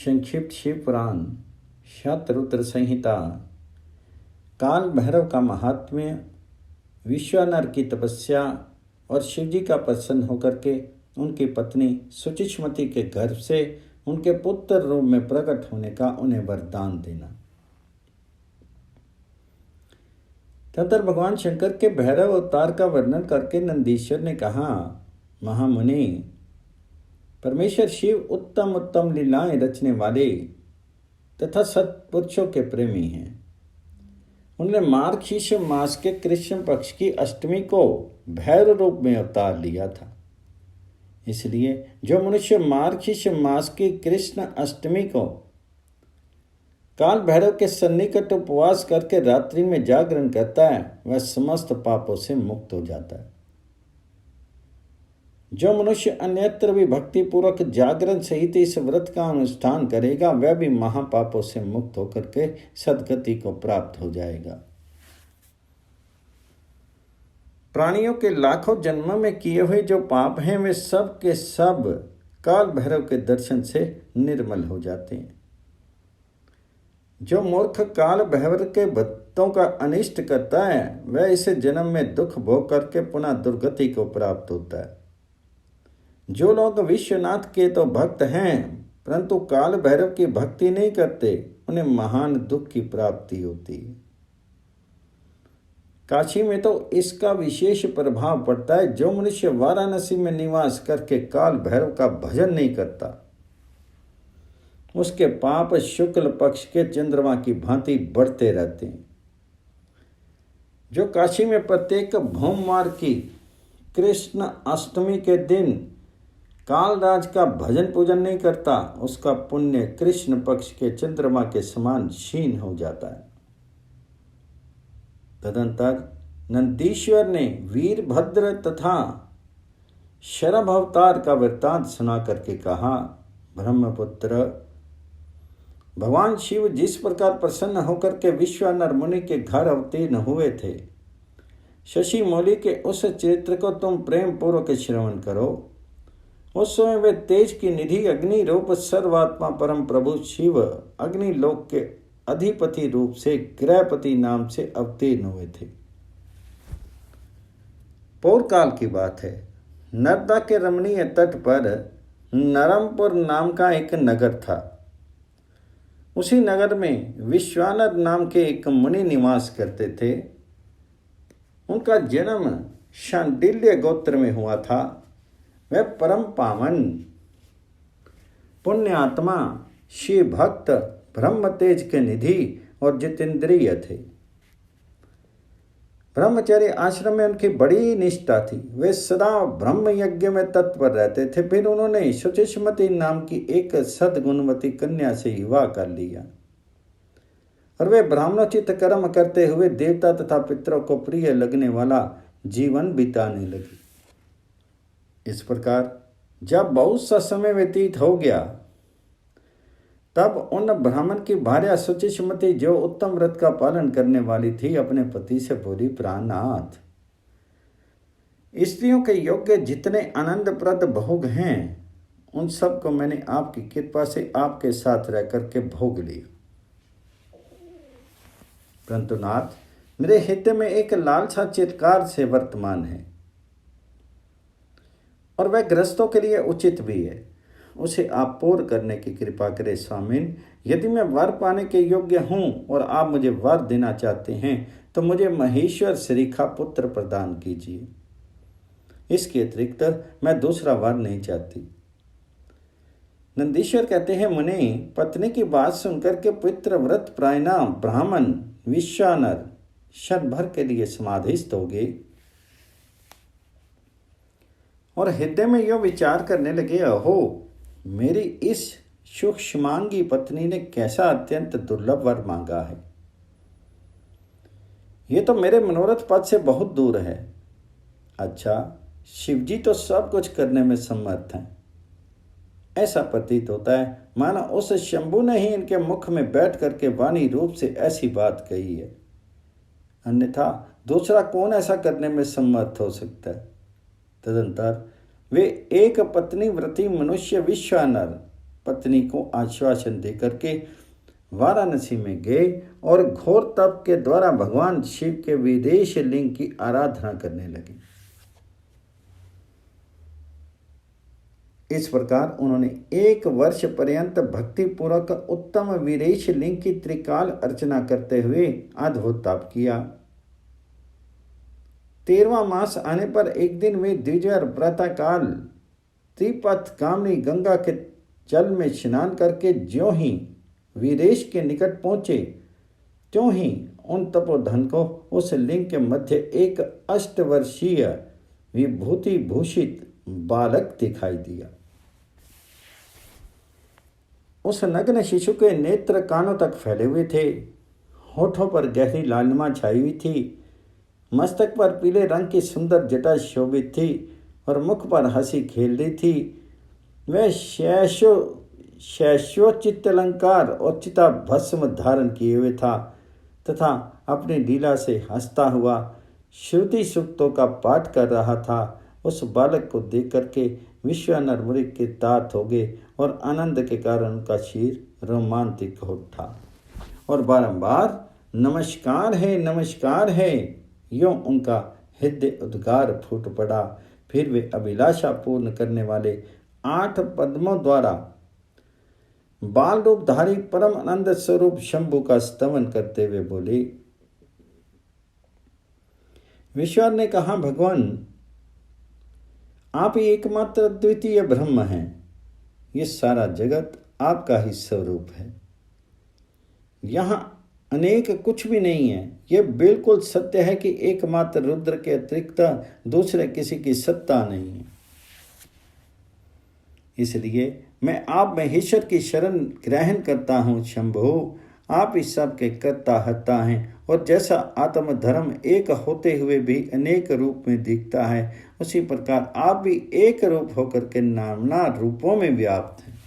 संक्षिप्त शिव पुराण शतरुद्र संहिता। काल भैरव का महात्म्य, विश्वानर की तपस्या और शिवजी का प्रसन्न होकर के उनकी पत्नी सुचिष्मति के गर्भ से उनके पुत्र रूप में प्रकट होने का उन्हें वरदान देना। तदंतर भगवान शंकर के भैरव अवतार का वर्णन करके नंदीश्वर ने कहा, महामुनि, परमेश्वर शिव उत्तम उत्तम लीलाएं रचने वाले तथा सत्पुरुषों के प्रेमी हैं। उन्होंने मार्गशीर्ष मास के कृष्ण पक्ष की अष्टमी को भैरव रूप में अवतार लिया था। इसलिए जो मनुष्य मार्गशीर्ष मास की कृष्ण अष्टमी को काल भैरव के सन्निकट उपवास करके रात्रि में जागरण करता है, वह समस्त पापों से मुक्त हो जाता है। जो मनुष्य अन्यत्र भी भक्ति पूर्वक जागरण सहित इस व्रत का अनुष्ठान करेगा, वह भी महापापों से मुक्त होकर के सद्गति को प्राप्त हो जाएगा। प्राणियों के लाखों जन्मों में किए हुए जो पाप हैं, वे सब के सब काल भैरव के दर्शन से निर्मल हो जाते हैं। जो मूर्ख काल भैरव के भक्तों का अनिष्ट करता है, वह इस जन्म में दुख भोग करके पुनः दुर्गति को प्राप्त होता है। जो लोग विश्वनाथ के तो भक्त हैं परंतु काल भैरव की भक्ति नहीं करते, उन्हें महान दुख की प्राप्ति होती है। काशी में तो इसका विशेष प्रभाव पड़ता है। जो मनुष्य वाराणसी में निवास करके काल भैरव का भजन नहीं करता, उसके पाप शुक्ल पक्ष के चंद्रमा की भांति बढ़ते रहते हैं। जो काशी में प्रत्येक भोमवार की कृष्ण अष्टमी के दिन कालराज का भजन पूजन नहीं करता, उसका पुण्य कृष्ण पक्ष के चंद्रमा के समान क्षीण हो जाता है। तदंतर नंदीश्वर ने वीरभद्र तथा शरभ अवतार का वृत्तांत सुना करके कहा, ब्रह्मपुत्र, भगवान शिव जिस प्रकार प्रसन्न होकर के विश्वानर मुनि के घर अवतीर्ण हुए थे, शशि मौली के उस चरित्र को तुम प्रेम पूर्वक श्रवण करो। उस समय वे तेज की निधि अग्नि रूप सर्वात्मा परम प्रभु शिव अग्निलोक के अधिपति रूप से ग्रहपति नाम से अवतीर्ण हुए थे। पौर काल की बात है। नर्मदा के रमणीय तट पर नरमपुर नाम का एक नगर था। उसी नगर में विश्वानर नाम के एक मुनि निवास करते थे। उनका जन्म शांडिल्य गोत्र में हुआ था। वह परम पावन पुण्य आत्मा, शिव भक्त, ब्रह्म तेज के निधि और जितेंद्रिय थे। ब्रह्मचर्य आश्रम में उनकी बड़ी निष्ठा थी। वे सदा ब्रह्म यज्ञ में तत्पर रहते थे। फिर उन्होंने सुचिष्मति नाम की एक सद्गुणवती कन्या से विवाह कर लिया और वे ब्राह्मणोचित कर्म करते हुए देवता तथा पितरों को प्रिय लगने वाला जीवन बिताने लगी। इस प्रकार जब बहुत सा समय व्यतीत हो गया, तब उन ब्राह्मण की भार्या सुचिष्मति, जो उत्तम व्रत का पालन करने वाली थी, अपने पति से बोली, प्राणनाथ, स्त्रियों के योग्य जितने आनंदप्रद भोग हैं, उन सब को मैंने आपकी कृपा से आपके साथ रह करके भोग लिया। परंतु नाथ, मेरे हृदय में एक लालसा चिरकाल से वर्तमान है और वह गृहस्थों के लिए उचित भी है। उसे आप पूर्ण करने की कृपा करें स्वामिन। यदि मैं वर पाने के योग्य हूँ और आप मुझे वर देना चाहते हैं, तो मुझे महेश्वर श्रीखा पुत्र प्रदान कीजिए। इसके अतिरिक्त मैं दूसरा वर नहीं चाहती। नंदीश्वर कहते हैं, मुनि, पत्नी की बात सुनकर के पुत्र व्रत प्रायणा ब्राह्मण विश्वानर क्षण भर के लिए समाधिस्थ हो गए और हृदय में यह विचार करने लगे, अहो, मेरी इस सूक्ष्मांगी पत्नी ने कैसा अत्यंत दुर्लभ वर मांगा है। ये तो मेरे मनोरथ पद से बहुत दूर है। अच्छा, शिवजी तो सब कुछ करने में समर्थ हैं। ऐसा प्रतीत होता है मानो उस शंभु ने ही इनके मुख में बैठ करके वाणी रूप से ऐसी बात कही है, अन्यथा दूसरा कौन ऐसा करने में समर्थ हो सकता है। तदंतर वे एक पत्नी व्रती मनुष्य विश्वानर पत्नी को आश्वासन देकर के वाराणसी में गए और घोर तप के द्वारा भगवान शिव के विदेश लिंग की आराधना करने लगे। इस प्रकार उन्होंने 1 वर्ष पर्यंत भक्ति पूर्वक उत्तम वीरेश लिंग की त्रिकाल अर्चना करते हुए अद्भुत तप किया। 13वां मास आने पर एक दिन वे द्विजर प्रातःकाल त्रिपथ गामिनी गंगा के जल में स्नान करके ज्यों ही वीरेश के निकट पहुंचे, त्यों ही उन तपोधन को उस लिंग के मध्य एक 8 वर्षीय विभूति भूषित बालक दिखाई दिया। उस नग्न शिशु के नेत्र कानों तक फैले हुए थे, होठों पर गहरी लालिमा छाई हुई थी, मस्तक पर पीले रंग की सुंदर जटा शोभित थी और मुख पर हंसी खेल रही थी। वह शैशोचित अलंकार और चिता भस्म धारण किए हुए था तथा अपनी लीला से हंसता हुआ श्रुति सूक्तों का पाठ कर रहा था। उस बालक को देख करके विश्वानर मुनि के तात हो गए और आनंद के कारण उनका शीर रोमांटिक हो उठा और बारंबार नमस्कार है यूं उनका हृदय उद्गार फूट पड़ा। फिर वे अभिलाषा पूर्ण करने वाले 8 पद्मों द्वारा बाल रूपधारी परम आनंद स्वरूप शंभु का स्तवन करते हुए बोले। विश्वान ने कहा, भगवान आप ही एकमात्र द्वितीय ब्रह्म हैं। ये सारा जगत आपका ही स्वरूप है। यहाँ अनेक कुछ भी नहीं है। यह बिल्कुल सत्य है कि एकमात्र रुद्र के अतिरिक्त दूसरे किसी की सत्ता नहीं है। इसलिए मैं आप में ईश्वर की शरण ग्रहण करता हूँ। शंभो, आप इस सब के कर्ता हत्ता हैं और जैसा आत्म धर्म एक होते हुए भी अनेक रूप में दिखता है, उसी प्रकार आप भी एक रूप होकर के नाना रूपों में व्याप्त हैं।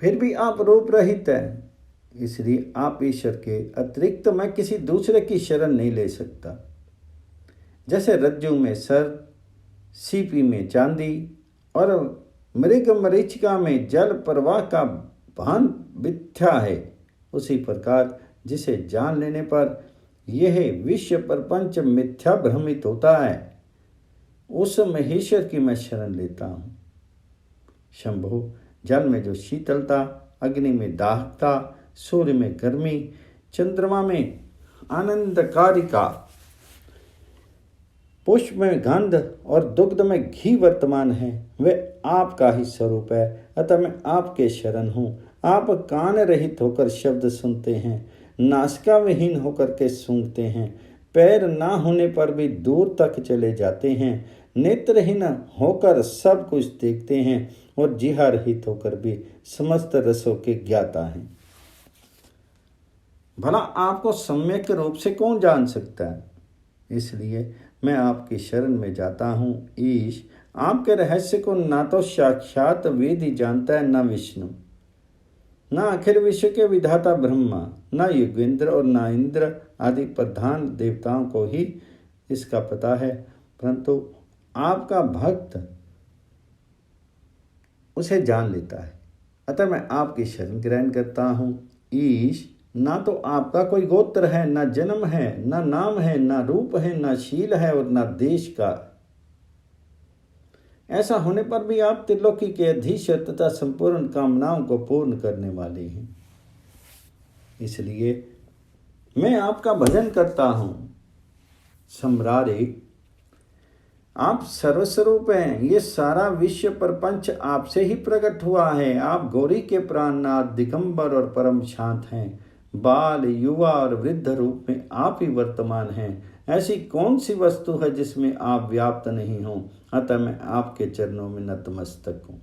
फिर भी आप रूप रहित हैं, इसलिए आप ईश्वर के अतिरिक्त मैं किसी दूसरे की शरण नहीं ले सकता। जैसे रज्जु में सर्प, सीपी में चांदी और मृग मरीचिका में जल प्रवाह का भान मिथ्या है, उसी प्रकार जिसे जान लेने पर यह विश्व प्रपंच मिथ्या भ्रमित होता है, उस महेश्वर की मैं शरण लेता हूँ। शंभो, जल में जो शीतलता, अग्नि में दाहकता, सूर्य में गर्मी, चंद्रमा में आनंदकारिका, पुष्प में गंध और दुग्ध में घी वर्तमान है, वे आपका ही स्वरूप है। अतः मैं आपके शरण हूँ। आप कान रहित होकर शब्द सुनते हैं, नासिका विहीन होकर के सूंघते हैं, पैर ना होने पर भी दूर तक चले जाते हैं, नेत्रहीन होकर सब कुछ देखते हैं और जिह्वा रहित होकर भी समस्त रसों के ज्ञाता हैं। भला आपको सम्यक रूप से कौन जान सकता है? इसलिए मैं आपकी शरण में जाता हूँ। ईश, आपके रहस्य को ना तो साक्षात वेद ही जानता है, न विष्णु, न अखिल विश्व के विधाता ब्रह्मा, न युगेंद्र और न इंद्र आदि प्रधान देवताओं को ही इसका पता है, परंतु आपका भक्त उसे जान लेता है। अतः मैं आपकी शरण ग्रहण करता हूँ। ईश, ना तो आपका कोई गोत्र है, ना जन्म है, ना नाम है, ना रूप है, ना शील है और ना देश का। ऐसा होने पर भी आप त्रिलोकी के अधीश्वर तथा संपूर्ण कामनाओं को पूर्ण करने वाले हैं। इसलिए मैं आपका भजन करता हूँ। सम्रारे, आप सर्वस्वरूप हैं। ये सारा विश्व प्रपंच आपसे ही प्रकट हुआ है। आप गौरी के प्राणनाथ, दिगंबर और परम शांत हैं। बाल, युवा और वृद्ध रूप में आप ही वर्तमान हैं। ऐसी कौन सी वस्तु है जिसमें आप व्याप्त नहीं हो? अतः मैं आपके चरणों में नतमस्तक हूँ।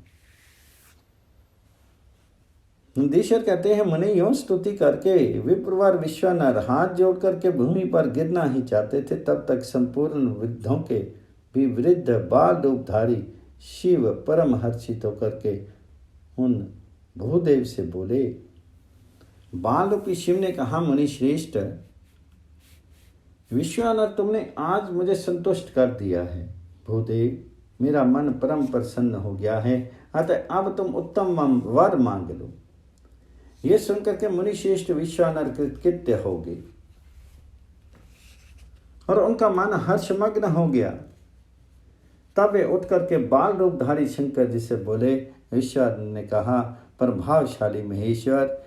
नंदीश्वर कहते हैं, मुनि यों स्तुति करके विप्रवर विश्वानर हाथ जोड़ करके भूमि पर गिरना ही चाहते थे, तब तक संपूर्ण वृद्धों के भी वृद्ध बाल रूपधारी शिव परम हर्षित होकर के उन भूदेव से बोले। बाल रूपी शिव ने कहा, मुनि श्रेष्ठ, विश्वानर, तुमने आज मुझे संतुष्ट कर दिया है। भूदेव, मेरा मन परम प्रसन्न हो गया है, अतः अब तुम उत्तम वर मांग लो। ये सुनकर के मुनि श्रेष्ठ विश्वानर कृतकृत्य हो गए और उनका मन हर्षमग्न हो गया। तब वे उठ करके बाल रूपधारी शंकर जी से बोले। ईश्वर ने कहा, प्रभावशाली महेश्वर,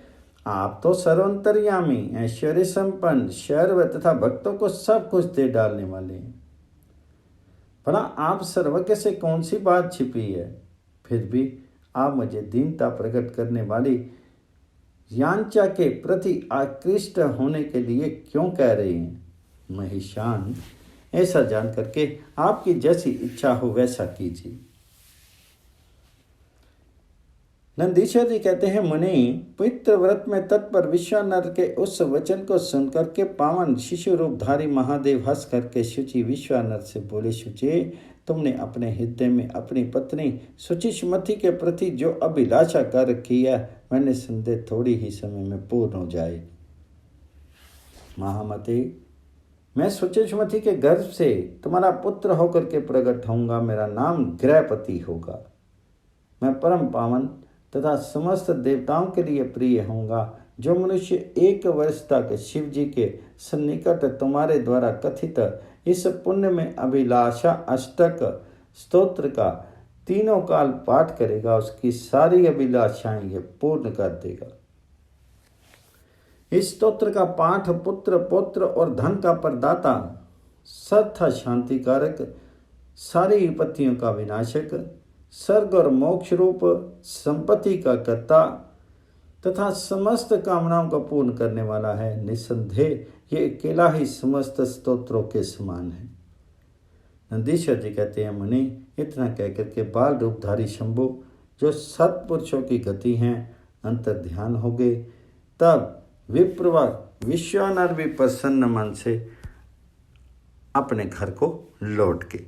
आप तो सर्वंतर्यामी, ऐश्वर्य संपन्न, सर्व तथा भक्तों को सब कुछ दे डालने वाले हैं। भला आप सर्वज्ञ से कौन सी बात छिपी है? फिर भी आप मुझे दीनता प्रकट करने वाली यांचा के प्रति आकृष्ट होने के लिए क्यों कह रहे हैं? महेशान, ऐसा जान करके आपकी जैसी इच्छा हो वैसा कीजिए। नंदीश्वर जी कहते हैं, मुनि, पवित्र व्रत में तत्पर विश्वानर के उस वचन को सुनकर के पावन शिशु रूपधारी महादेव हंस करके शुचि विश्वानर से बोले, शुचे, तुमने अपने हृदय में अपनी पत्नी शुचिष्मति के प्रति जो अभिलाषा कर रखी है, मैंने संदेह थोड़ी ही समय में पूर्ण हो जाएगी। महामते, मैं शुचिष्मति के गर्भ से तुम्हारा पुत्र होकर के प्रकट होऊंगा। मेरा नाम गृहपति होगा। मैं परम पावन तथा समस्त देवताओं के लिए प्रिय होऊंगा। जो मनुष्य 1 वर्ष तक शिव जी के सन्निकट तुम्हारे द्वारा कथित इस पुण्य में अभिलाषा अष्टक स्तोत्र का 3 काल पाठ करेगा, उसकी सारी अभिलाषाएं ये पूर्ण कर देगा। इस स्तोत्र का पाठ पुत्र, पौत्र और धन का प्रदाता, सर्थ शांतिकारक, सारी विपत्तियों का विनाशक, स्वर्ग और मोक्ष रूप संपत्ति का कर्ता तथा समस्त कामनाओं का पूर्ण करने वाला है। निसंदेह ये अकेला ही समस्त स्तोत्रों के समान है। नंदीश्वर जी कहते हैं, मुनि, इतना कहकर के बाल रूपधारी शंभु, जो सत्पुरुषों की गति हैं, अंतर ध्यान हो गए। तब विप्रवर विश्वानर भी प्रसन्न मन से अपने घर को लौट गए।